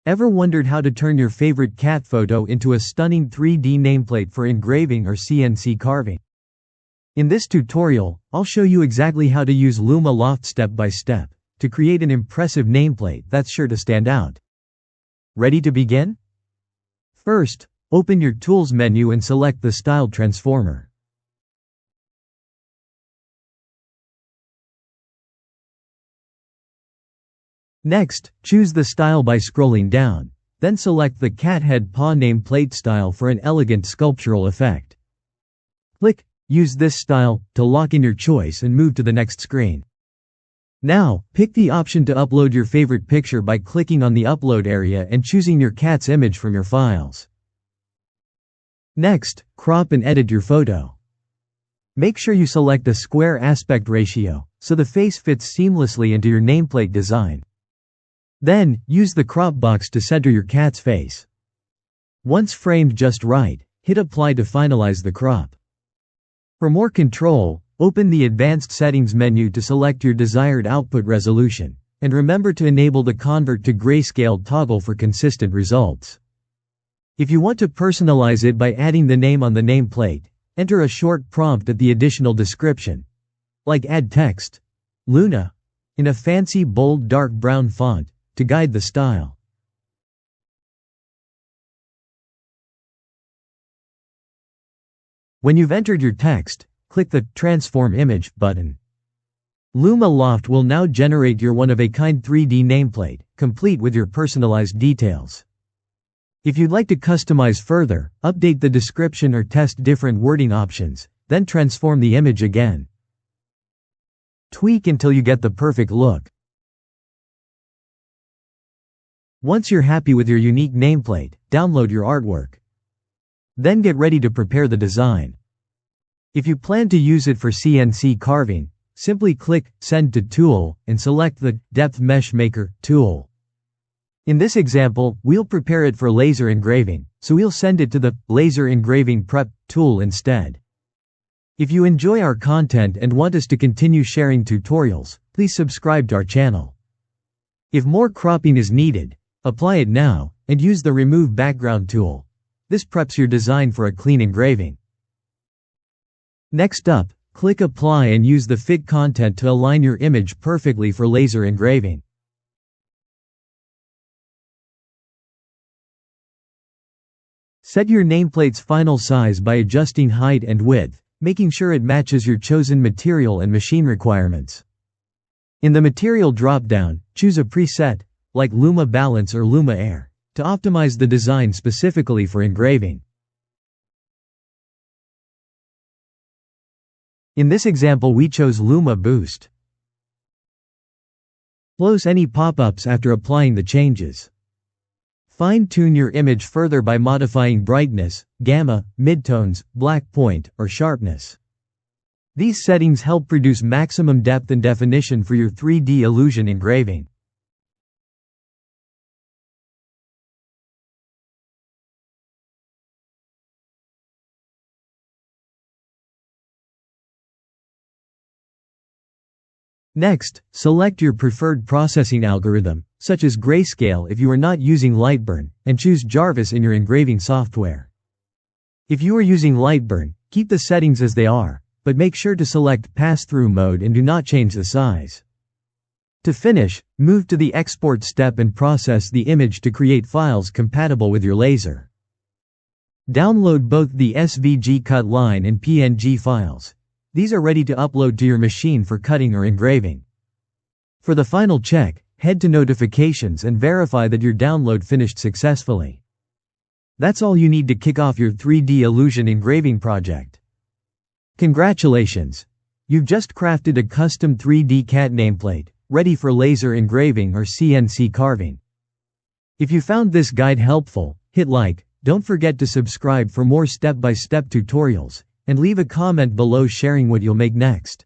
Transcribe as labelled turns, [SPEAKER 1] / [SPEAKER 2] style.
[SPEAKER 1] Ever wondered how to turn your favorite cat photo into a stunning 3D nameplate for engraving or CNC carving? In this tutorial, I'll show you exactly how to use Luma-Loft step by step to create an impressive nameplate that's sure to stand out. Ready to begin? First, open your Tools menu and select the Style Transformer. Next, choose the style by scrolling down, then select the Cat Head Paw nameplate style for an elegant sculptural effect. Click Use this style to lock in your choice and move to the next screen. Now, pick the option to upload your favorite picture by clicking on the Upload area and choosing your cat's image from your files. Next, crop and edit your photo. Make sure you select a square aspect ratio so the face fits seamlessly into your nameplate design. Then, use the crop box to center your cat's face. Once framed just right, hit Apply to finalize the crop. For more control, open the Advanced Settings menu to select your desired output resolution, and remember to enable the Convert to Grayscale toggle for consistent results. If you want to personalize it by adding the name on the nameplate, enter a short prompt at the additional description, like Add Text, Luna, in a fancy bold dark brown font, to guide the style. When you've entered your text, click the Transform Image button. Luma-Loft will now generate your one-of-a-kind 3D nameplate, complete with your personalized details. If you'd like to customize further, update the description or test different wording options, then transform the image again. Tweak until you get the perfect look. Once you're happy with your unique nameplate, download your artwork. Then get ready to prepare the design. If you plan to use it for CNC carving, simply click Send to Tool and select the Depth Mesh Maker tool. In this example, we'll prepare it for laser engraving, so we'll send it to the Laser Engraving Prep tool instead. If you enjoy our content and want us to continue sharing tutorials, please subscribe to our channel. If more cropping is needed, apply it now, and use the Remove Background tool. This preps your design for a clean engraving. Next up, click Apply and use the Fit content to align your image perfectly for laser engraving. Set your nameplate's final size by adjusting height and width, making sure it matches your chosen material and machine requirements. In the Material drop-down, choose a preset, like Luma Balance or Luma Air, to optimize the design specifically for engraving. In this example we chose Luma Boost. Close any pop-ups after applying the changes. Fine-tune your image further by modifying brightness, gamma, midtones, black point, or sharpness. These settings help produce maximum depth and definition for your 3D illusion engraving. Next, select your preferred processing algorithm, such as Grayscale if you are not using Lightburn, and choose Jarvis in your engraving software. If you are using Lightburn, keep the settings as they are, but make sure to select Pass-Through mode and do not change the size. To finish, move to the Export step and process the image to create files compatible with your laser. Download both the SVG cut line and PNG files. These are ready to upload to your machine for cutting or engraving. For the final check, head to Notifications and verify that your download finished successfully. That's all you need to kick off your 3D illusion engraving project. Congratulations! You've just crafted a custom 3D cat nameplate, ready for laser engraving or CNC carving. If you found this guide helpful, hit like, don't forget to subscribe for more step-by-step tutorials, and leave a comment below sharing what you'll make next.